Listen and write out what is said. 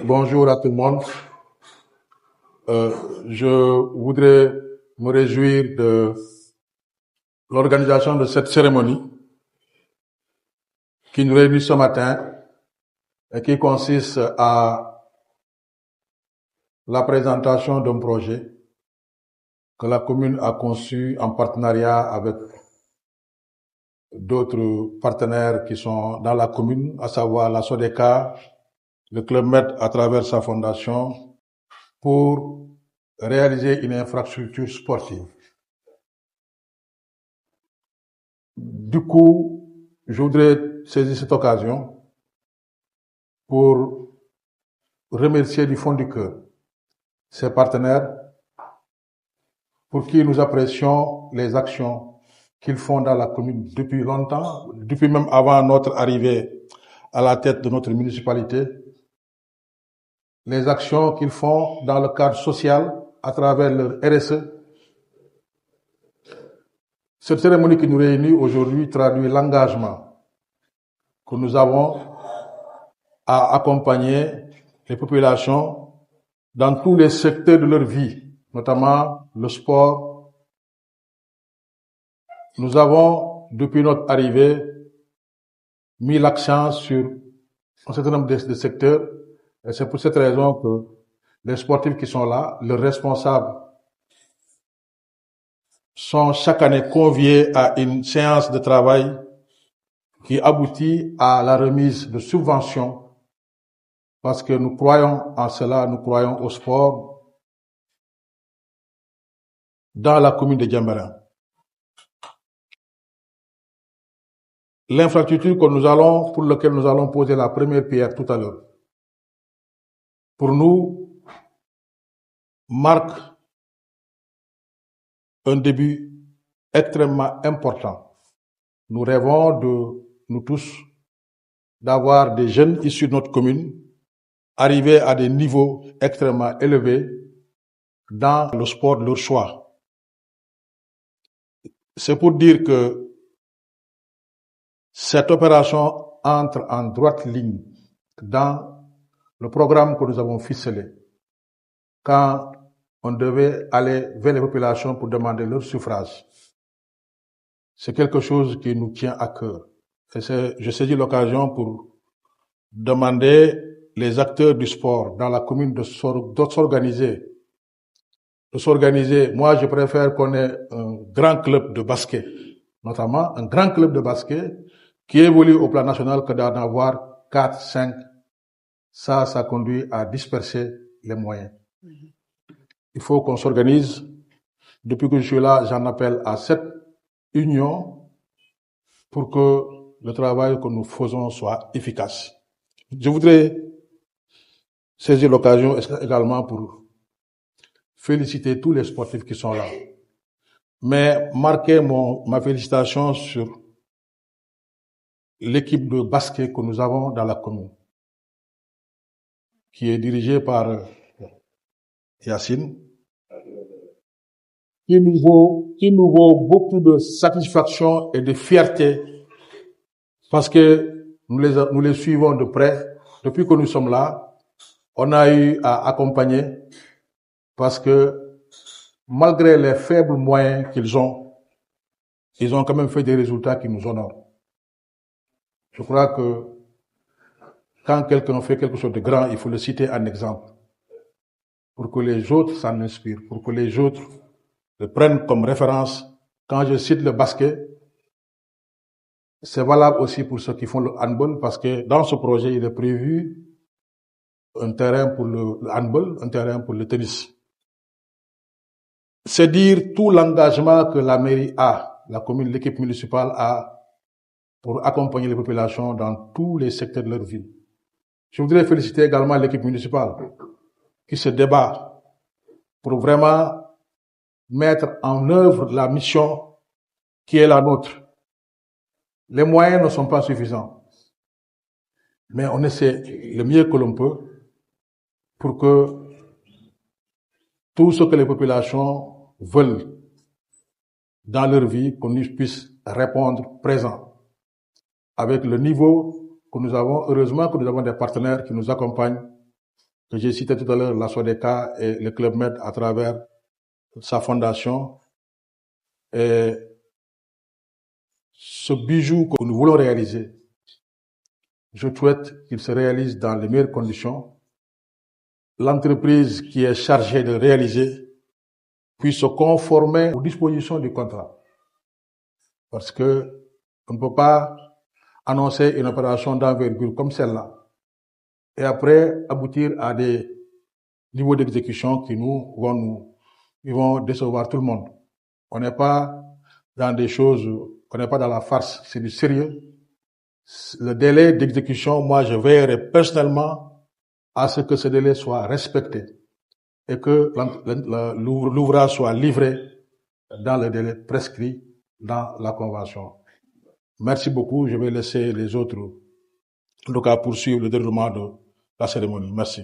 Bonjour à tout le monde. Je voudrais me réjouir de l'organisation de cette cérémonie qui nous réunit ce matin et qui consiste à la présentation d'un projet que la commune a conçu en partenariat avec d'autres partenaires qui sont dans la commune, à savoir la SODECA, le Club Med à travers sa fondation, pour réaliser une infrastructure sportive. Du coup, je voudrais saisir cette occasion pour remercier du fond du cœur ces partenaires pour qui nous apprécions les actions qu'ils font dans la commune depuis longtemps, depuis même avant notre arrivée à la tête de notre municipalité, les actions qu'ils font dans le cadre social à travers leur RSE. Cette cérémonie qui nous réunit aujourd'hui traduit l'engagement que nous avons à accompagner les populations dans tous les secteurs de leur vie, notamment le sport. Nous avons, depuis notre arrivée, mis l'accent sur un certain nombre de secteurs, et c'est pour cette raison que les sportifs qui sont là, leurs responsables, sont chaque année conviés à une séance de travail qui aboutit à la remise de subventions, parce que nous croyons en cela, nous croyons au sport dans la commune de Diembéring. L'infrastructure pour laquelle nous allons poser la première pierre tout à l'heure, pour nous, marque un début extrêmement important. Nous rêvons nous tous, d'avoir des jeunes issus de notre commune arrivés à des niveaux extrêmement élevés dans le sport de leur choix. C'est pour dire que cette opération entre en droite ligne dans le programme que nous avons ficelé quand on devait aller vers les populations pour demander leur suffrage. C'est quelque chose qui nous tient à cœur. Et je saisis l'occasion pour demander les acteurs du sport dans la commune de s'organiser. Moi, je préfère qu'on ait un grand club de basket, notamment un grand club de basket qui évolue au plan national que d'en avoir 4, 5. Ça conduit à disperser les moyens. Il faut qu'on s'organise. Depuis que je suis là, j'en appelle à cette union pour que le travail que nous faisons soit efficace. Je voudrais saisir l'occasion également pour féliciter tous les sportifs qui sont là, mais marquer ma félicitation sur l'équipe de basket que nous avons dans la commune, qui est dirigée par Yacine, qui nous vaut beaucoup de satisfaction et de fierté, parce que nous les suivons de près. Depuis que nous sommes là, on a eu à accompagner, parce que malgré les faibles moyens qu'ils ont quand même fait des résultats qui nous honorent. Je crois que quand quelqu'un fait quelque chose de grand, il faut le citer en exemple, pour que les autres s'en inspirent, pour que les autres le prennent comme référence. Quand je cite le basket, c'est valable aussi pour ceux qui font le handball, parce que dans ce projet, il est prévu un terrain pour le handball, un terrain pour le tennis. C'est dire tout l'engagement que la mairie a, la commune, l'équipe municipale a pour accompagner les populations dans tous les secteurs de leur vie. Je voudrais féliciter également l'équipe municipale qui se débat pour vraiment mettre en œuvre la mission qui est la nôtre. Les moyens ne sont pas suffisants, mais on essaie le mieux que l'on peut pour que tout ce que les populations veulent dans leur vie, qu'on puisse répondre présent avec le niveau que nous avons. Heureusement que nous avons des partenaires qui nous accompagnent que j'ai cité tout à l'heure, la SODECA et le Club Med à travers sa fondation. Et ce bijou que nous voulons réaliser, je souhaite qu'il se réalise dans les meilleures conditions. L'entreprise qui est chargée de réaliser puisse se conformer aux dispositions du contrat. Parce que on ne peut pas annoncer une opération d'envergure comme celle-là et après aboutir à des niveaux d'exécution qui vont décevoir tout le monde. On n'est pas dans des choses, on n'est pas dans la farce, c'est du sérieux. Le délai d'exécution, moi, je veillerai personnellement à ce que ce délai soit respecté et que l'ouvrage soit livré dans le délai prescrit dans la convention. Merci beaucoup. Je vais laisser les autres, en tout cas, poursuivre le déroulement de la cérémonie. Merci.